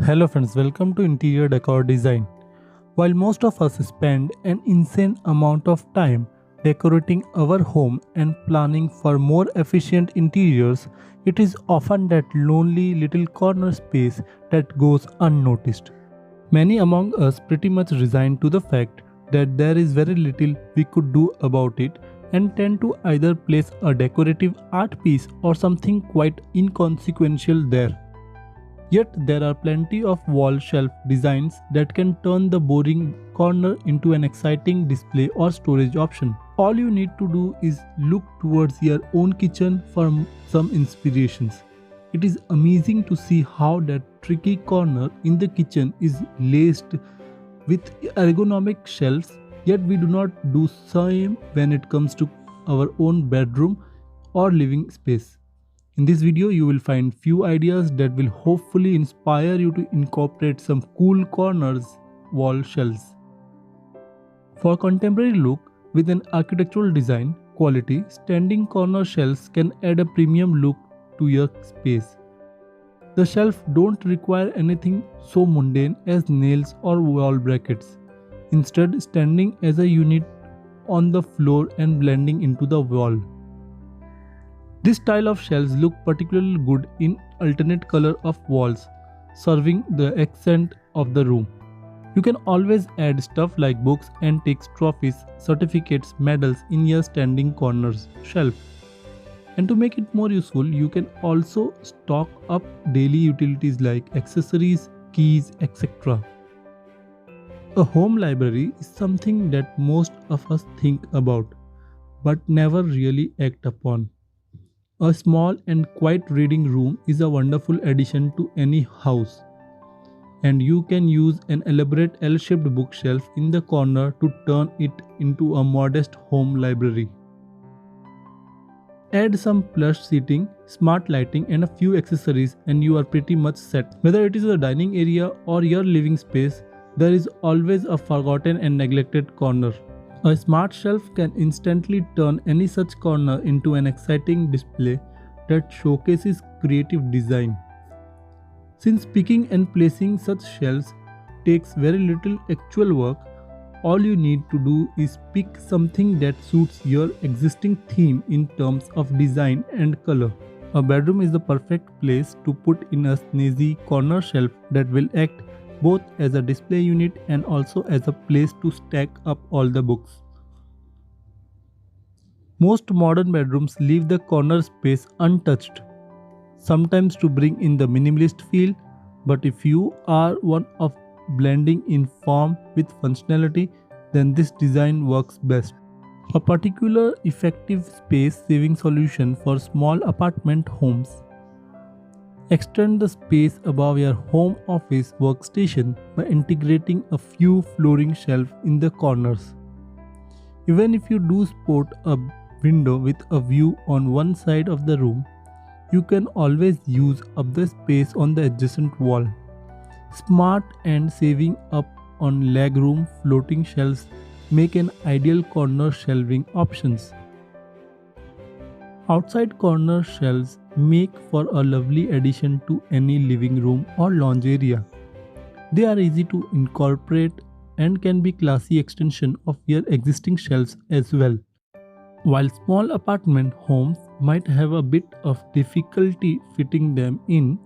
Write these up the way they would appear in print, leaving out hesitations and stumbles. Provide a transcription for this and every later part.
Hello friends, welcome to Interior Decor Design. While most of us spend an insane amount of time decorating our home and planning for more efficient interiors, it is often that lonely little corner space that goes unnoticed. Many among us pretty much resign to the fact that there is very little we could do about it and tend to either place a decorative art piece or something quite inconsequential there. Yet there are plenty of wall shelf designs that can turn the boring corner into an exciting display or storage option. All you need to do is look towards your own kitchen for some inspirations. It is amazing to see how that tricky corner in the kitchen is laced with ergonomic shelves, yet we do not do same when it comes to our own bedroom or living space. In this video, you will find few ideas that will hopefully inspire you to incorporate some cool corners wall shelves. For contemporary look with an architectural design quality, standing corner shelves can add a premium look to your space. The shelf don't require anything so mundane as nails or wall brackets. Instead, standing as a unit on the floor and blending into the wall. This style of shelves look particularly good in alternate color of walls, serving the accent of the room. You can always add stuff like books, antiques, trophies, certificates, medals in your standing corners shelf. And to make it more useful, you can also stock up daily utilities like accessories, keys, etc. A home library is something that most of us think about, but never really act upon. A small and quiet reading room is a wonderful addition to any house, and you can use an elaborate L-shaped bookshelf in the corner to turn it into a modest home library. Add some plush seating, smart lighting and a few accessories and you are pretty much set. Whether it is a dining area or your living space, there is always a forgotten and neglected corner. A smart shelf can instantly turn any such corner into an exciting display that showcases creative design. Since picking and placing such shelves takes very little actual work, all you need to do is pick something that suits your existing theme in terms of design and color. A bedroom is the perfect place to put in a snazzy corner shelf that will act both as a display unit and also as a place to stack up all the books. Most modern bedrooms leave the corner space untouched, sometimes to bring in the minimalist feel, but if you are one of blending in form with functionality, then this design works best. A particular effective space saving solution for small apartment homes. Extend the space above your home office workstation by integrating a few flooring shelves in the corners. Even if you do sport a window with a view on one side of the room, you can always use up the space on the adjacent wall. Smart and saving up on legroom floating shelves make an ideal corner shelving options. Outside corner shelves make for a lovely addition to any living room or lounge area. They are easy to incorporate and can be classy extension of your existing shelves as well. While small apartment homes might have a bit of difficulty fitting them in,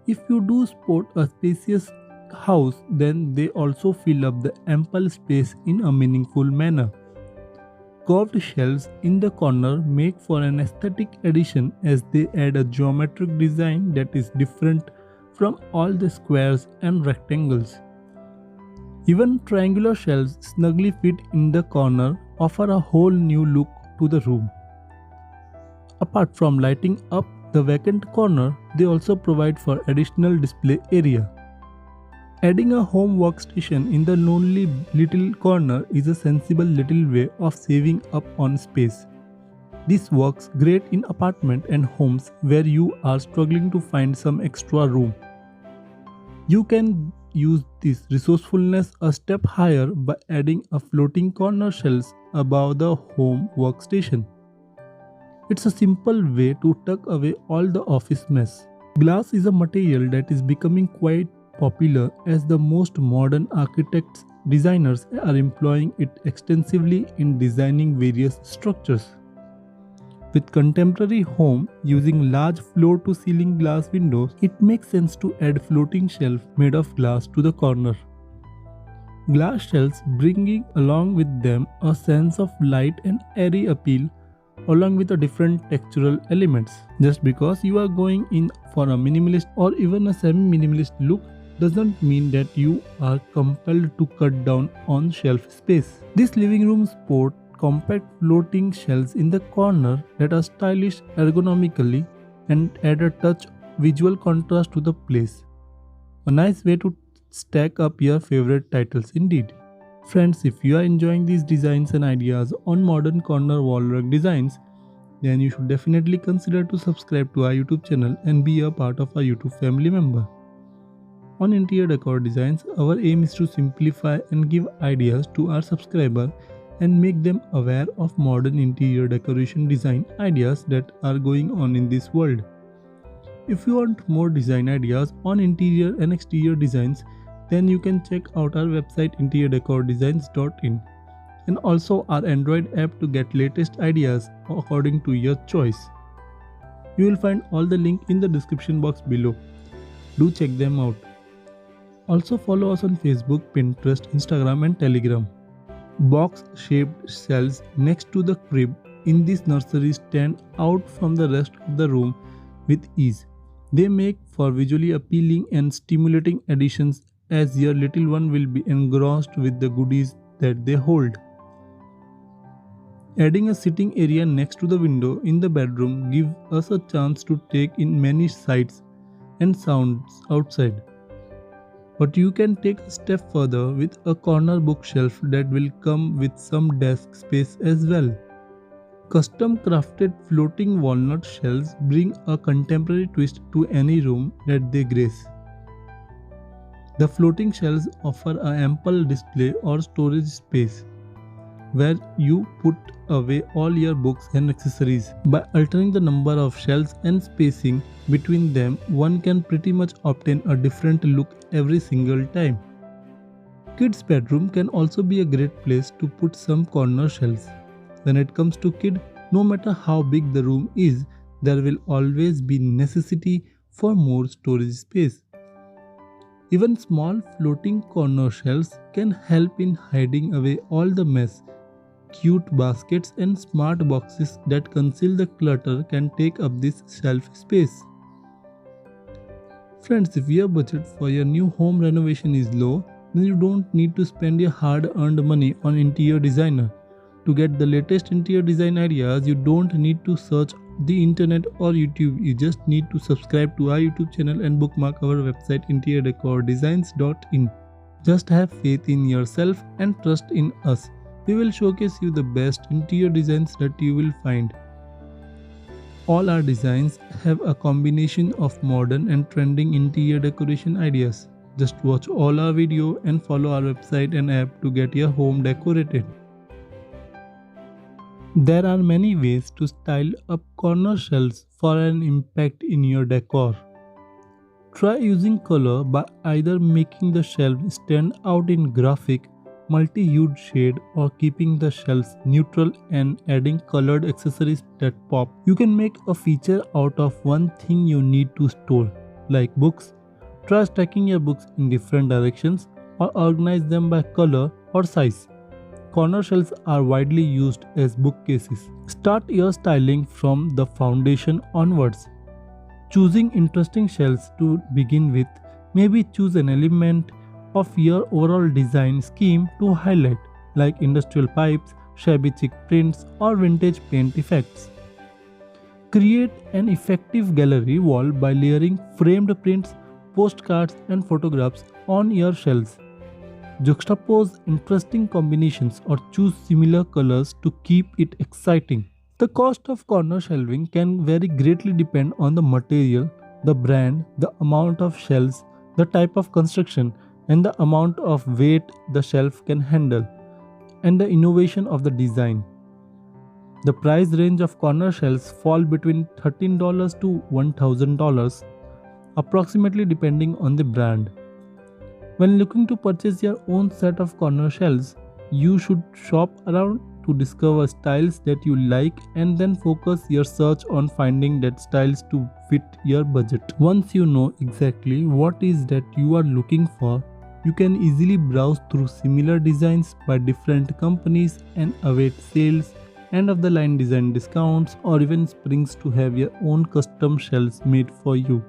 if you do sport a spacious house, then they also fill up the ample space in a meaningful manner. Curved shelves in the corner make for an aesthetic addition as they add a geometric design that is different from all the squares and rectangles. Even triangular shelves snugly fit in the corner offer a whole new look to the room. Apart from lighting up the vacant corner, they also provide for additional display area. Adding a home workstation in the lonely little corner is a sensible little way of saving up on space. This works great in apartment and homes where you are struggling to find some extra room. You can use this resourcefulness a step higher by adding a floating corner shelves above the home workstation. It's a simple way to tuck away all the office mess. Glass is a material that is becoming quite popular as the most modern architects designers are employing it extensively in designing various structures. With contemporary home using large floor-to-ceiling glass windows, it makes sense to add floating shelf made of glass to the corner. Glass shelves bringing along with them a sense of light and airy appeal along with a different textural elements. Just because you are going in for a minimalist or even a semi-minimalist look doesn't mean that you are compelled to cut down on shelf space. This living room sport compact floating shelves in the corner that are stylish ergonomically and add a touch visual contrast to the place. A nice way to stack up your favorite titles indeed. Friends, if you are enjoying these designs and ideas on modern corner wall rug designs, then you should definitely consider to subscribe to our YouTube channel and be a part of our YouTube family member. On Interior Decor Designs, our aim is to simplify and give ideas to our subscriber and make them aware of modern interior decoration design ideas that are going on in this world. If you want more design ideas on interior and exterior designs, then you can check out our website interiordecordesigns.in and also our Android app to get latest ideas according to your choice. You will find all the link in the description box below. Do check them out. Also follow us on Facebook, Pinterest, Instagram and Telegram. Box-shaped shelves next to the crib in this nursery stand out from the rest of the room with ease. They make for visually appealing and stimulating additions as your little one will be engrossed with the goodies that they hold. Adding a sitting area next to the window in the bedroom gives us a chance to take in many sights and sounds outside. But you can take a step further with a corner bookshelf that will come with some desk space as well. Custom crafted floating walnut shelves bring a contemporary twist to any room that they grace. The floating shelves offer an ample display or storage space where you put away all your books and accessories. By altering the number of shelves and spacing between them, one can pretty much obtain a different look every single time. Kids' bedroom can also be a great place to put some corner shelves. When it comes to kid, no matter how big the room is, there will always be necessity for more storage space. Even small floating corner shelves can help in hiding away all the mess. Cute baskets and smart boxes that conceal the clutter can take up this shelf space. Friends, if your budget for your new home renovation is low, then you don't need to spend your hard-earned money on interior designer. To get the latest interior design ideas, you don't need to search the internet or YouTube. You just need to subscribe to our YouTube channel and bookmark our website interiordecordesigns.in. Just have faith in yourself and trust in us. We will showcase you the best interior designs that you will find. All our designs have a combination of modern and trending interior decoration ideas. Just watch all our video and follow our website and app to get your home decorated. There are many ways to style up corner shelves for an impact in your decor. Try using color by either making the shelf stand out in graphic, multi-hued shade or keeping the shelves neutral and adding colored accessories that pop. You can make a feature out of one thing you need to store, like books. Try stacking your books in different directions or organize them by color or size. Corner shelves are widely used as bookcases. Start your styling from the foundation onwards. Choosing interesting shelves to begin with, maybe choose an element of your overall design scheme to highlight, like industrial pipes, shabby chic prints, or vintage paint effects. Create an effective gallery wall by layering framed prints, postcards, and photographs on your shelves. Juxtapose interesting combinations or choose similar colors to keep it exciting. The cost of corner shelving can vary greatly depend on the material, the brand, the amount of shelves, the type of construction, and the amount of weight the shelf can handle, and the innovation of the design. The price range of corner shelves fall between $13 to $1,000, approximately depending on the brand. When looking to purchase your own set of corner shelves, you should shop around to discover styles that you like and then focus your search on finding that styles to fit your budget. Once you know exactly what is that you are looking for, you can easily browse through similar designs by different companies and await sales, end of the line design discounts, or even springs to have your own custom shelves made for you.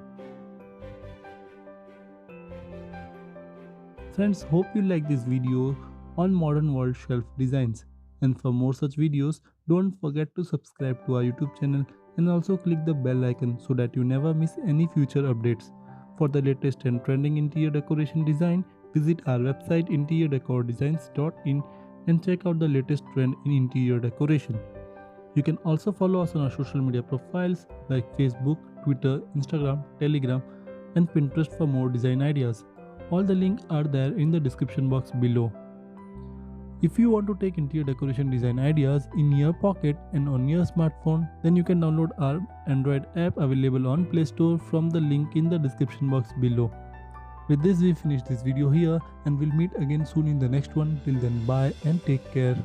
Friends, hope you like this video on modern world shelf designs. And for more such videos, don't forget to subscribe to our YouTube channel and also click the bell icon so that you never miss any future updates. For the latest and trending interior decoration design, visit our website interiordecordesigns.in and check out the latest trend in interior decoration. You can also follow us on our social media profiles like Facebook, Twitter, Instagram, Telegram, and Pinterest for more design ideas. All the links are there in the description box below. If you want to take interior decoration design ideas in your pocket and on your smartphone, then you can download our Android app available on Play Store from the link in the description box below. With this, we finish this video here and we'll meet again soon in the next one. Till then, bye and take care.